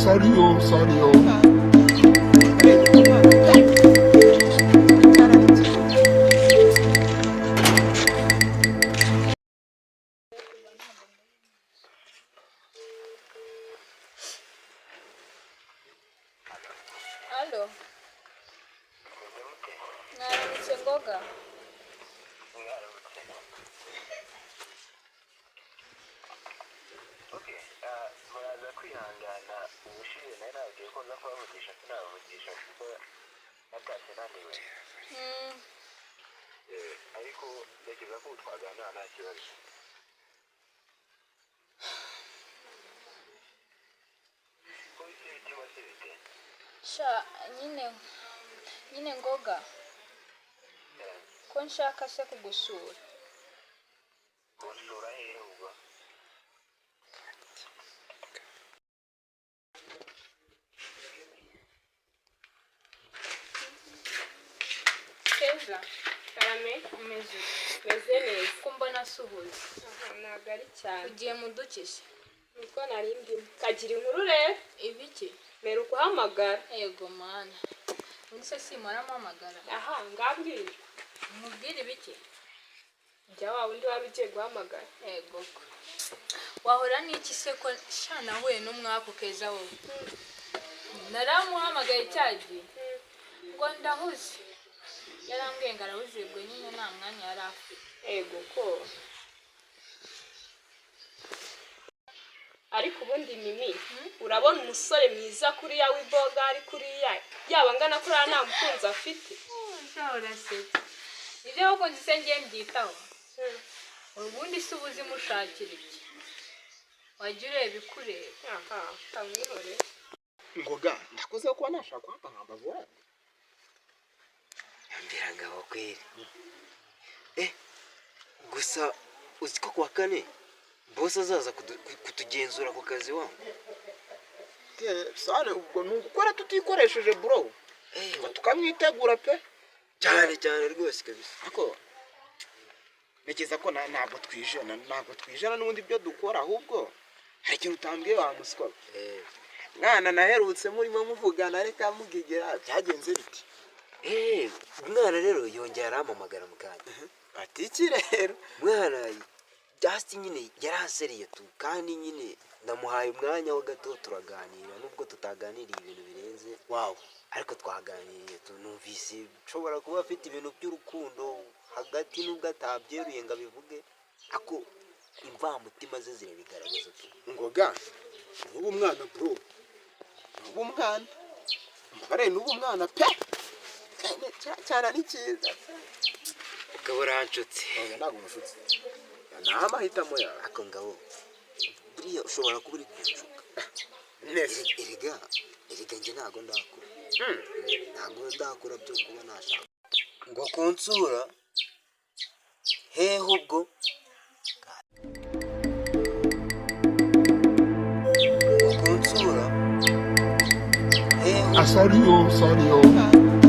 Sario. Allo. Mwaramutse ngoga. Okay, muraza kwihangana ubushize nari nagiye ko nza kubavugisha sinabavugisha kuko natashye naniwe. Ariko ndakeka ko twaganira nta kibazo. Ko ikibazo kibite? Sha nyine ngoga. Ko nshaka se kugusura. Gusura hehe ubwo? Keza, karame, Umeze meze neza. ko mbona suhuza. Ntabwo ari cyane. Ugiye mu dukishe. Niko nari ndimo. Kagira inkuru rero. Ibiki? Mbere ukuhamagara. Yego mana. Undi se simara mpamagara. Aha, ngambwira. Mubwire ibiki? Jya wa wundi waba ugiye guhamagara. Yego ko. Wahora n'iki se ko sha nahuye n'umwaka keza wowe? Naramuhamagaye cyagiye. Ngo ndahuze. Yarambwiye ngo arabujijwe nyine nta mwanya yari afite. Ego ko. Ariko ubundi Mimi, urabona umusore mwiza kuriya w'iboga ari kuriya. Yaba angana kuriya nta mukunzi afite. Ushobora se. Ibyo koko nzi ngiye mbyitaho. Ubundi se ubuzi mushakira iki? Wajya ureba ikureba. Aha, tamwihore. Ngoga, ndakoze kuba nashaka kwamba nkambavura. Yambiraga aho kweri. Gusa uzi ko kuwa kane boss azaza kutugenzura ku kazi wangu. Sane ubwo nugukora tutikoresheje bro. Tukamwitegura pe. Cyane rwose kabisa. Ako nekeza ko ntabwo twijana n'ubundi byo dukora ahubwo hari ikintu utambwiye wa muswa. Mwana naherutse murimo muvugana reka mugigera byagenze biti. Umwana rero yongera arampamagara mu kanya. Ati iki rero? Mwana just nyine yaraseriye tu kandi nyine namuhaye umwanya wo gato turaganira nubwo tutaganiriye ibintu birenze. Wow. Ariko twaganiriye tunumvise nshobora kuba afite ibintu by'urukundo hagati nubwo atabyeruye ngo abivuge ako imvamutima ze zirabigaragaza tu. Ngoga ubu mwana bro. Ubu mwana mbare n'ubu mwana pe. Cyane ni cyiza. Ukabura hanshutse. Ntabwo mushutse. Namahitamo yawe. Ako ngabo buriya ushobora kuba uri kunshuka. Nese Erega njye ntago ndakura. Ntago ndakura byo kuba nashaka ngo kunsura hehe ubwo kunsura hehe Sario.